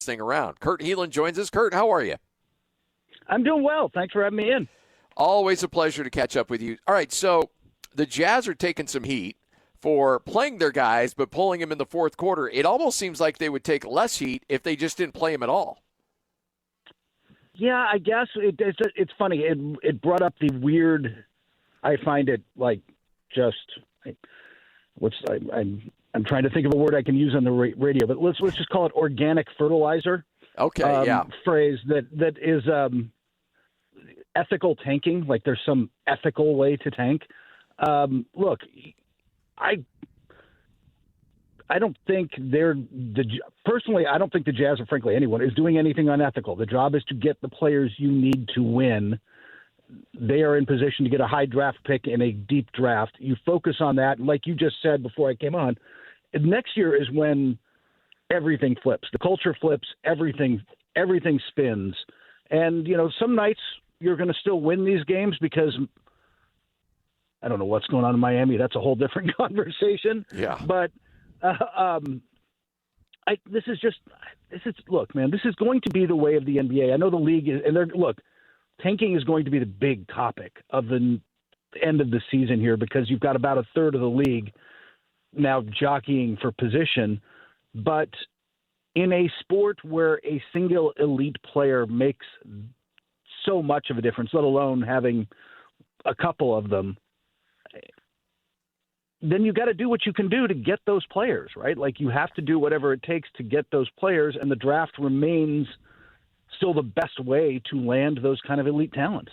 thing around. Kurt Helin joins us. Kurt, how are you? I'm doing well. Thanks for having me in. Always a pleasure to catch up with you. All right, so the Jazz are taking some heat for playing their guys but pulling them in the fourth quarter. It almost seems like they would take less heat if they just didn't play them at all. Yeah, I guess it's funny. It brought up the weird. I find it like just I'm trying to think of a word I can use on the radio, but let's just call it organic fertilizer. Okay, yeah. Phrase that is ethical tanking. Like there's some ethical way to tank. Look, I don't think personally, I don't think the Jazz or frankly anyone is doing anything unethical. The job is to get the players you need to win. They are in position to get a high draft pick in a deep draft. You focus on that. And like you just said before I came on, next year is when everything flips. The culture flips. Everything spins. And, some nights you're going to still win these games because I don't know what's going on in Miami. That's a whole different conversation. Yeah. But look, man, this is going to be the way of the NBA. I know the league is, tanking is going to be the big topic of the end of the season here because you've got about a third of the league now jockeying for position. But in a sport where a single elite player makes so much of a difference, let alone having a couple of them, then you got to do what you can do to get those players, right? Like you have to do whatever it takes to get those players, and the draft remains still the best way to land those kind of elite talents.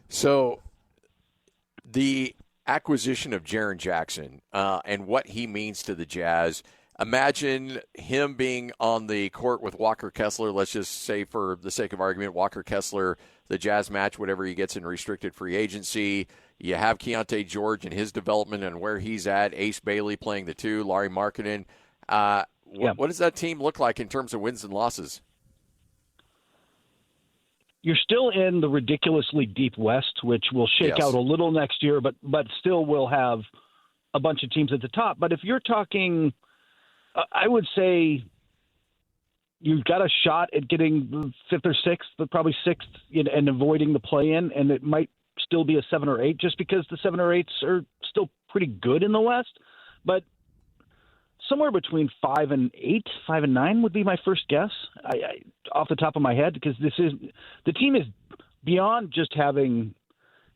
So the acquisition of Jaren Jackson and what he means to the Jazz, imagine him being on the court with Walker Kessler. Let's just say for the sake of argument, Walker Kessler, the Jazz match, whatever he gets in restricted free agency. You have Keontae George and his development and where he's at. Ace Bailey playing the two, Lauri Markkanen. What does that team look like in terms of wins and losses? You're still in the ridiculously deep West, which will shake out a little next year, but still will have a bunch of teams at the top. But if you're talking, I would say you've got a shot at getting fifth or sixth, but probably sixth, and avoiding the play-in, and it might still be a 7 or 8 just because the 7 or 8s are still pretty good in the West. But somewhere between 5 and 8, 5 and 9 would be my first guess. I off the top of my head, because the team is beyond just having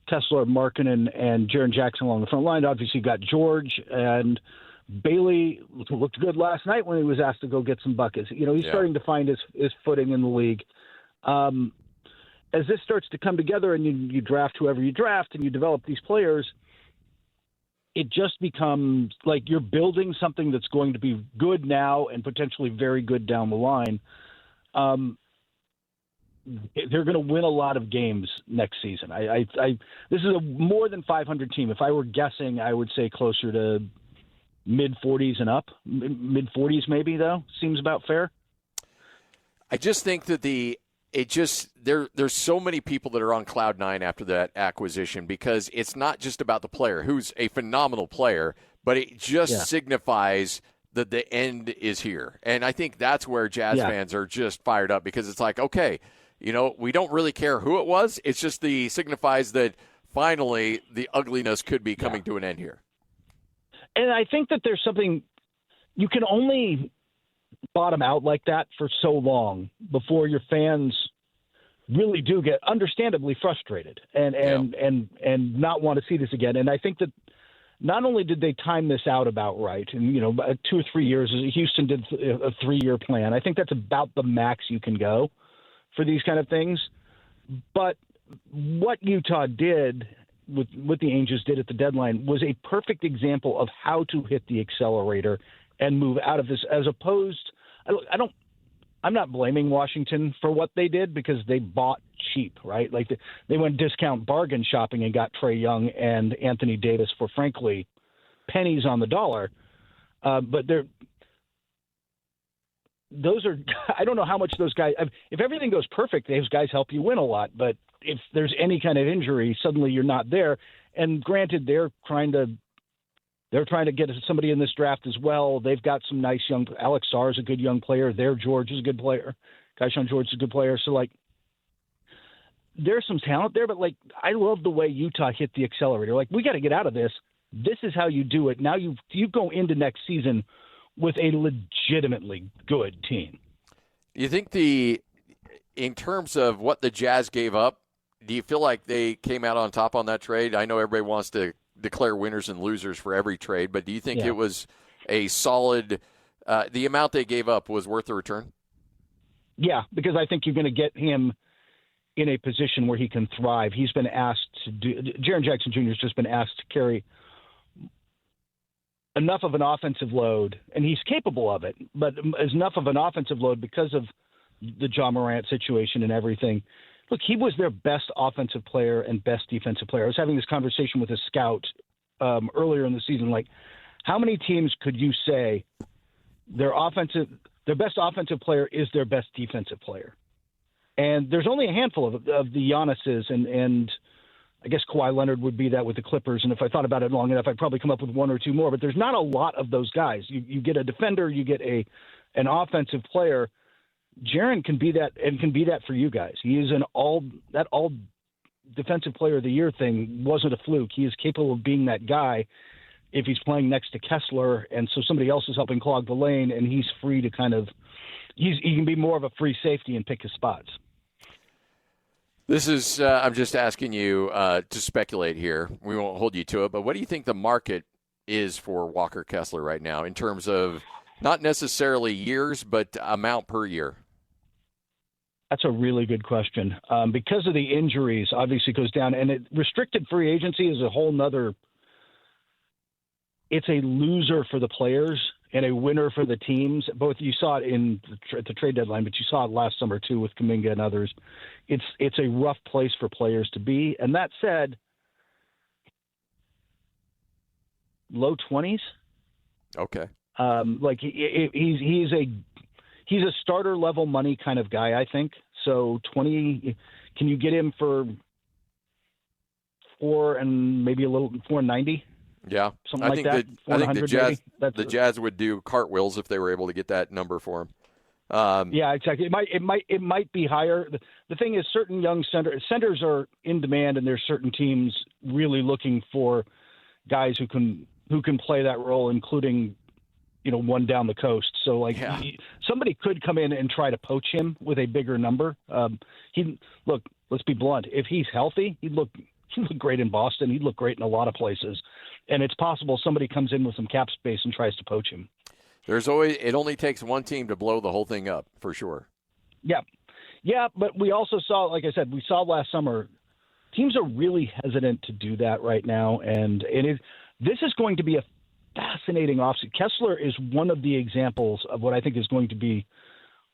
Kessler, Markkanen, and Jaren Jackson along the front line. Obviously, you've got George and Bailey looked good last night when he was asked to go get some buckets. He's starting to find his footing in the league. As this starts to come together and you draft whoever you draft and you develop these players, it just becomes like you're building something that's going to be good now and potentially very good down the line. They're going to win a lot of games next season. This is a more than 500 team. If I were guessing, I would say closer to mid-40s and up. Mid-40s maybe, though, seems about fair. I just think that there's so many people that are on cloud nine after that acquisition because it's not just about the player, who's a phenomenal player, but it just signifies that the end is here. And I think that's where Jazz fans are just fired up because it's like, okay, we don't really care who it was. It's just signifies that finally the ugliness could be coming to an end here. And I think that there's something you can only bottom out like that for so long before your fans really do get understandably frustrated and not want to see this again. And I think that not only did they time this out about right, and 2 or 3 years, Houston did a 3-year plan. I think that's about the max you can go for these kind of things. But what Utah did with what the Angels did at the deadline was a perfect example of how to hit the accelerator and move out of this, as opposed I'm not blaming Washington for what they did because they bought cheap, right? Like they went discount bargain shopping and got Trae Young and Anthony Davis for, frankly, pennies on the dollar. But those are – I don't know how much those guys – if everything goes perfect, those guys help you win a lot. But if there's any kind of injury, suddenly you're not there. And granted, they're trying to They're trying to get somebody in this draft as well. They've got some nice young – Alex Sarr is a good young player. George is a good player. Kaishan George is a good player. So, like, there's some talent there, but, like, I love the way Utah hit the accelerator. Like, we got to get out of this. This is how you do it. Now you go into next season with a legitimately good team. You think in terms of what the Jazz gave up, do you feel like they came out on top on that trade? I know everybody wants to declare winners and losers for every trade, but do you think it was a solid the amount they gave up was worth the return? Yeah, because I think you're going to get him in a position where he can thrive. He's been asked to do – Jaren Jackson Jr. has just been asked to carry enough of an offensive load, and he's capable of it, but enough of an offensive load because of the Ja Morant situation and everything. Look, he was their best offensive player and best defensive player. I was having this conversation with a scout earlier in the season. Like, how many teams could you say their best offensive player is their best defensive player? And there's only a handful of the Giannis's, and I guess Kawhi Leonard would be that with the Clippers. And if I thought about it long enough, I'd probably come up with one or two more. But there's not a lot of those guys. You get a defender, you get an offensive player. Jaren can be that, and can be that for you guys. He is all defensive player of the year thing wasn't a fluke. He is capable of being that guy if he's playing next to Kessler, and so somebody else is helping clog the lane, and he's free to he can be more of a free safety and pick his spots. This is I'm just asking you to speculate here. We won't hold you to it, but what do you think the market is for Walker Kessler right now in terms of not necessarily years, but amount per year? That's a really good question. Because of the injuries, obviously goes down, and restricted free agency is a whole nother. It's a loser for the players and a winner for the teams. Both you saw it at the trade deadline, but you saw it last summer too with Kuminga and others. It's a rough place for players to be. And that said, low 20s. Okay. Like he's a starter level money kind of guy, I think. So 20, can you get him for 4 and maybe a little 490? Yeah, something like that. I think the Jazz would do cartwheels if they were able to get that number for him. Yeah, exactly. It might be higher. The thing is, certain young centers are in demand, and there's certain teams really looking for guys who can play that role, including one down the coast. So somebody could come in and try to poach him with a bigger number. Let's be blunt. If he's healthy, he'd look great in Boston. He'd look great in a lot of places. And it's possible somebody comes in with some cap space and tries to poach him. It only takes one team to blow the whole thing up, for sure. Yeah. Yeah, but we also saw, like I said, last summer, teams are really hesitant to do that right now. And this is going to be a fascinating offseason. Kessler is one of the examples of what I think is going to be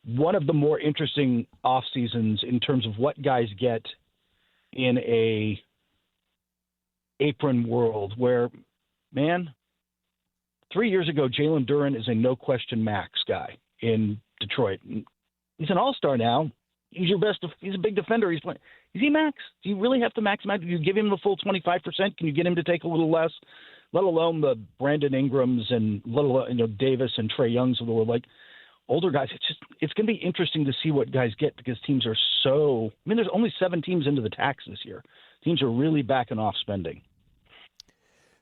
one of the more interesting off seasons in terms of what guys get in a apron world where, man, 3 years ago, Jalen Duren is a no-question max guy in Detroit. He's an all-star now. He's a big defender. Is he max? Do you really have to max him out? Do you give him the full 25%? Can you get him to take a little less? Let alone the Brandon Ingrams and Davis and Trae Youngs of the world. Like, older guys, it's going to be interesting to see what guys get because teams are so – there's only 7 teams into the tax this year. Teams are really backing off spending.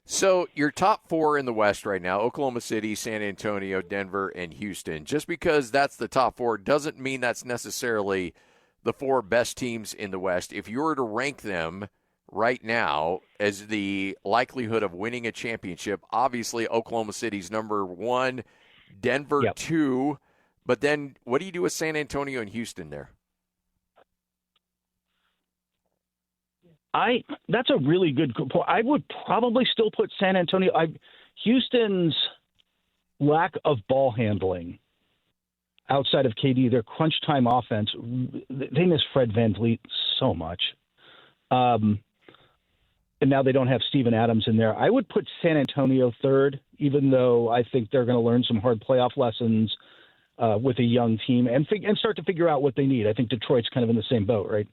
So your top 4 in the West right now, Oklahoma City, San Antonio, Denver, and Houston. Just because that's the top 4 doesn't mean that's necessarily the 4 best teams in the West. If you were to rank them right now as the likelihood of winning a championship, obviously Oklahoma City's number 1, Denver 2, but then what do you do with San Antonio and Houston there? That's a really good point. I would probably still put San Antonio. Houston's lack of ball handling outside of KD, their crunch time offense, they miss Fred VanVleet so much. And now they don't have Steven Adams in there. I would put San Antonio 3rd, even though I think they're going to learn some hard playoff lessons with a young team and start to figure out what they need. I think Detroit's kind of in the same boat, right?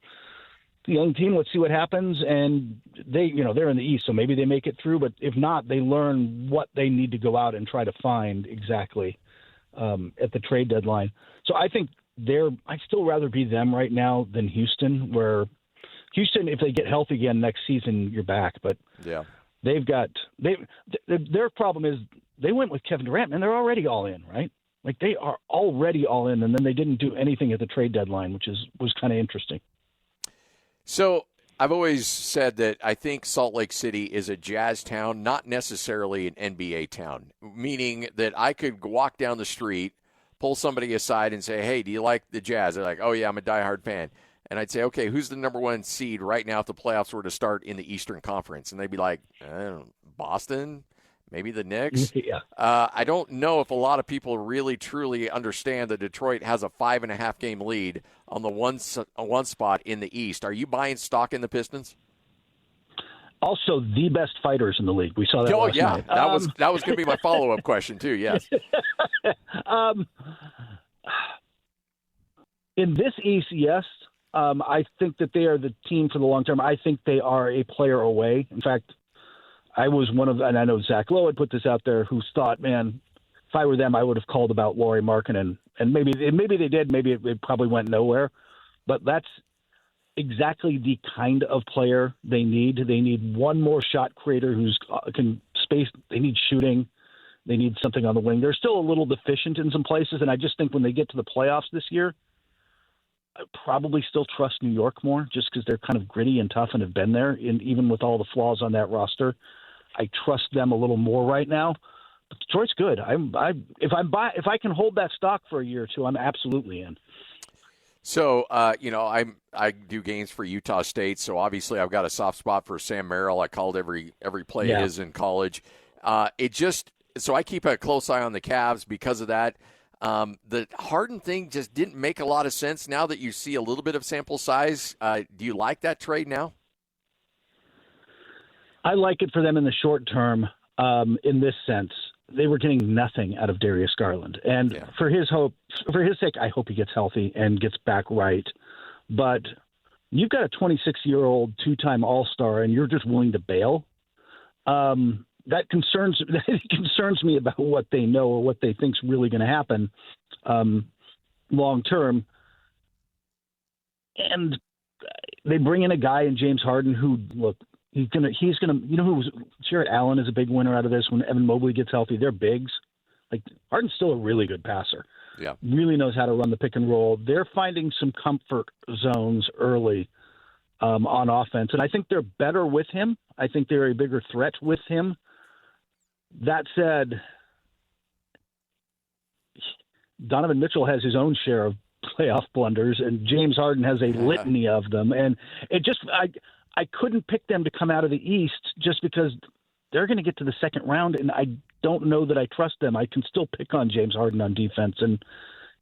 young team. Let's see what happens. And they're in the East, so maybe they make it through. But if not, they learn what they need to go out and try to find exactly at the trade deadline. So I think I'd still rather be them right now than Houston, where Houston, if they get healthy again next season, you're back. But yeah, their problem is they went with Kevin Durant, and they're already all in, right? Like they are already all in, and then they didn't do anything at the trade deadline, which was kind of interesting. So I've always said that I think Salt Lake City is a Jazz town, not necessarily an NBA town, meaning that I could walk down the street, pull somebody aside and say, hey, do you like the Jazz? They're like, oh, yeah, I'm a diehard fan. And I'd say, okay, who's the number one seed right now if the playoffs were to start in the Eastern Conference? And they'd be like, I don't know, Boston, maybe the Knicks. Yeah. I don't know if a lot of people really, truly understand that Detroit has a 5.5-game lead on the one spot in the East. Are you buying stock in the Pistons? Also, the best fighters in the league. We saw that last night. That was going to be my follow-up question, too, yes. In this East, yes. I think that they are the team for the long term. I think they are a player away. In fact, I was and I know Zach Lowe had put this out there, who thought, man, if I were them, I would have called about Lauri Markkanen. And maybe they did. Maybe it probably went nowhere. But that's exactly the kind of player they need. They need one more shot creator who can space. They need shooting. They need something on the wing. They're still a little deficient in some places, and I just think when they get to the playoffs this year, I probably still trust New York more just because they're kind of gritty and tough and have been there. And even with all the flaws on that roster, I trust them a little more right now. But Detroit's good. If I can hold that stock for a year or two, I'm absolutely in. So, I do games for Utah State, so obviously I've got a soft spot for Sam Merrill. I called every play of his in college. So I keep a close eye on the Cavs because of that. The Harden thing just didn't make a lot of sense now that you see a little bit of sample size. Do you like that trade now? I like it for them in the short term in this sense. They were getting nothing out of Darius Garland. And for his sake, I hope he gets healthy and gets back right. But you've got a 26-year-old two-time All-Star and you're just willing to bail. That concerns me about what they know or what they think's really going to happen long term. And they bring in a guy in James Harden who, look, he's gonna Jarrett Allen is a big winner out of this. When Evan Mobley gets healthy, they're bigs. Like Harden's still a really good passer. Yeah, really knows how to run the pick and roll. They're finding some comfort zones early on offense, and I think they're better with him. I think they're a bigger threat with him. That said, Donovan Mitchell has his own share of playoff blunders, and James Harden has a litany of them. And it just, I couldn't pick them to come out of the East just because they're going to get to the second round, and I don't know that I trust them. I can still pick on James Harden on defense, and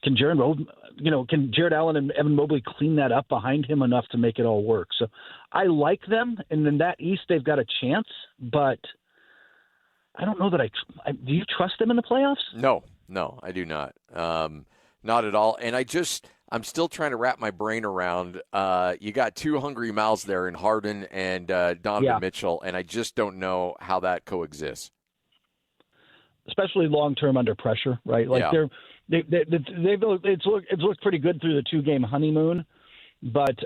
can Jarrett Allen and Evan Mobley clean that up behind him enough to make it all work? So I like them, and in that East they've got a chance, but I don't know that do you trust them in the playoffs? No, I do not. Not at all. And I'm still trying to wrap my brain around. You got two hungry mouths there in Harden and Donovan Mitchell, and I just don't know how that coexists. Especially long term under pressure, right? Like it's looked pretty good through the 2-game honeymoon, but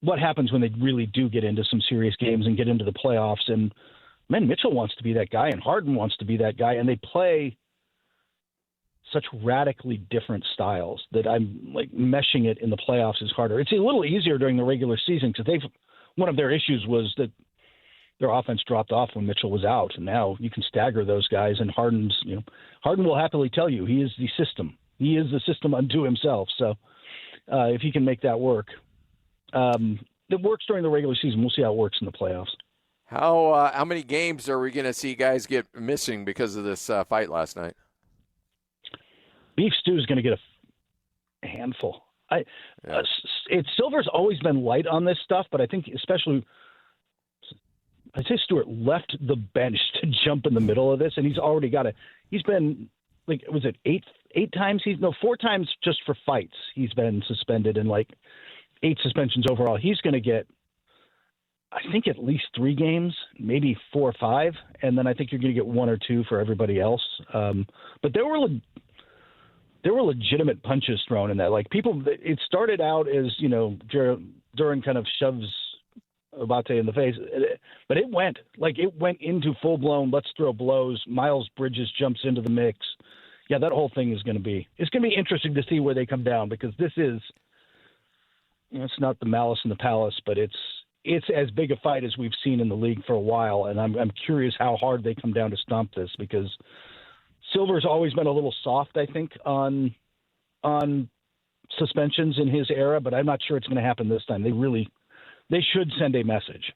what happens when they really do get into some serious games and get into the playoffs? And man, Mitchell wants to be that guy, and Harden wants to be that guy, and they play such radically different styles that I'm like meshing it in the playoffs is harder. It's a little easier during the regular season because one of their issues was that their offense dropped off when Mitchell was out, and now you can stagger those guys. And Harden will happily tell you he is the system. He is the system unto himself. So if he can make that work, it works during the regular season. We'll see how it works in the playoffs. How many games are we going to see guys get missing because of this fight last night? Beef Stew is going to get a handful. Silver's always been light on this stuff, but I think especially I'd say Stewart left the bench to jump in the middle of this, and he's already got he's been, like, was it 4 times just for fights he's been suspended, and like 8 suspensions overall. He's going to get, I think, at least 3 games, maybe 4 or 5, and then I think you're going to get 1 or 2 for everybody else. But there were legitimate punches thrown in that. Like, people, it started out as, Duran kind of shoves Abate in the face, but it went into full-blown let's throw blows. Miles Bridges jumps into the mix. Yeah, that whole thing is going to be interesting to see where they come down, because this is, it's not the malice in the palace, but it's as big a fight as we've seen in the league for a while, and I'm curious how hard they come down to stomp this, because Silver's always been a little soft, I think, on suspensions in his era, but I'm not sure it's going to happen this time. They should send a message.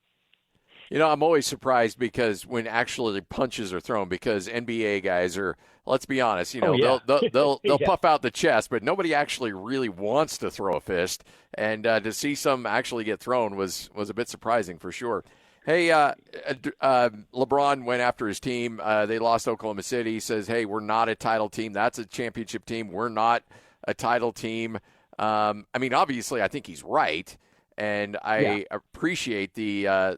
I'm always surprised because when actually punches are thrown, because NBA guys are, let's be honest, they'll puff out the chest, but nobody actually really wants to throw a fist. And to see some actually get thrown was a bit surprising for sure. Hey, LeBron went after his team. They lost Oklahoma City. He says, hey, we're not a title team. That's a championship team. We're not a title team. Obviously, I think he's right. And I appreciate the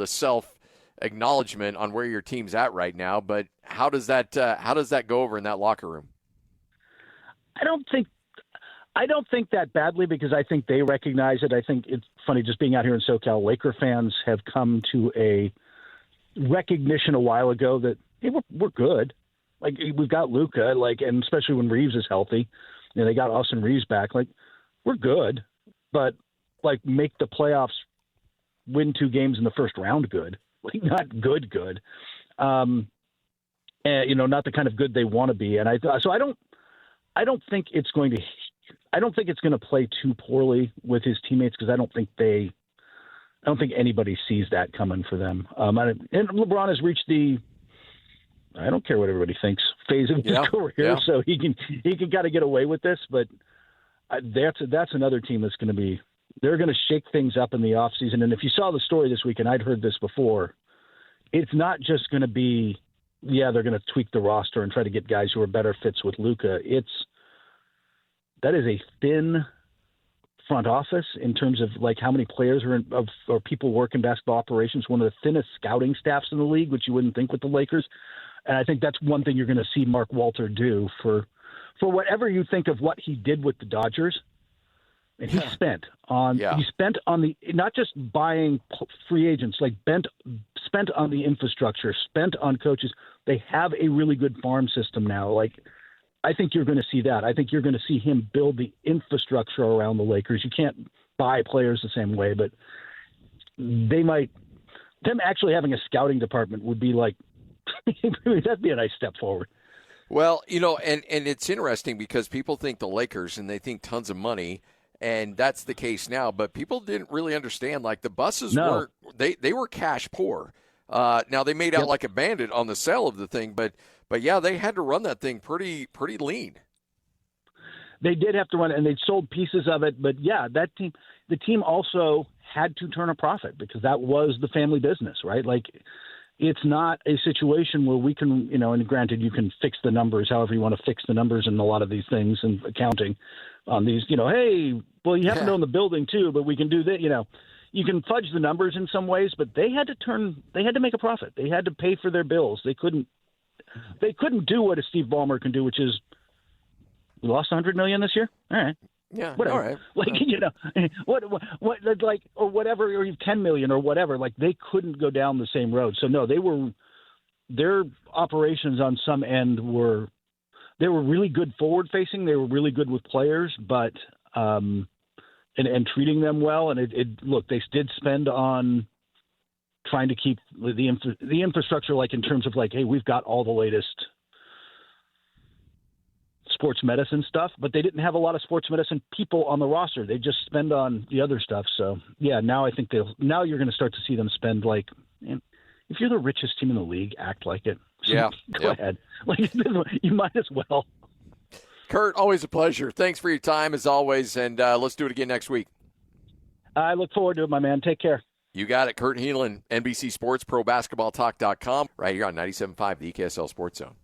self-acknowledgement on where your team's at right now. But how does that go over in that locker room? I don't think that badly, because I think they recognize it. I think it's funny, just being out here in SoCal, Laker fans have come to a recognition a while ago that, hey, we're good. Like, we've got Luka, and especially when Reeves is healthy, they got Austin Reeves back. We're good, but make the playoffs, win 2 games in the first round good. Not good. And, not the kind of good they want to be. And I don't think it's going to play too poorly with his teammates, because I don't think anybody sees that coming for them. And LeBron has reached I don't care what everybody thinks, phase of his career, so he can kind of get away with this. But that's another team that's going to be. They're going to shake things up in the offseason. And if you saw the story this week, and I'd heard this before, it's not just going to be, they're going to tweak the roster and try to get guys who are better fits with Luka. That is a thin front office in terms of how many players or people work in basketball operations. One of the thinnest scouting staffs in the league, which you wouldn't think with the Lakers. And I think that's one thing you're going to see Mark Walter do for whatever you think of what he did with the Dodgers. And he spent on the, not just buying free agents, spent on the infrastructure, spent on coaches. They have a really good farm system now. I think you're going to see that. I think you're going to see him build the infrastructure around the Lakers. You can't buy players the same way, but them actually having a scouting department would be that'd be a nice step forward. Well, and it's interesting because people think the Lakers and they think tons of money. And that's the case now, but people didn't really understand. The buses weren't; they were cash poor. Now they made out like a bandit on the sale of the thing, but they had to run that thing pretty lean. They did have to run it, and they sold pieces of it. But the team also had to turn a profit, because that was the family business, right? It's not a situation where we can, and granted, you can fix the numbers however you want to fix the numbers in a lot of these things and accounting on these, hey, well, you happen to own the building too, but we can do that, you can fudge the numbers in some ways, but they had to make a profit. They had to pay for their bills. They couldn't do what a Steve Ballmer can do, which is, we lost $100 million this year. All right. Yeah. Whatever. All right. What, or whatever, or even 10 million or whatever, they couldn't go down the same road. So no, their operations on some end were really good forward facing. They were really good with players, but, and treating them well. And they did spend on trying to keep the infrastructure, in terms of hey, we've got all the latest sports medicine stuff, but they didn't have a lot of sports medicine people on the roster. They just spend on the other stuff. So now I think now you're going to start to see them spend if you're the richest team in the league, act like it. So go ahead. You might as well. Kurt, always a pleasure. Thanks for your time as always. And let's do it again next week. I look forward to it, my man. Take care. You got it. Kurt Helin, NBC Sports, ProBasketballTalk.com, right here on 97.5, the EKSL Sports Zone.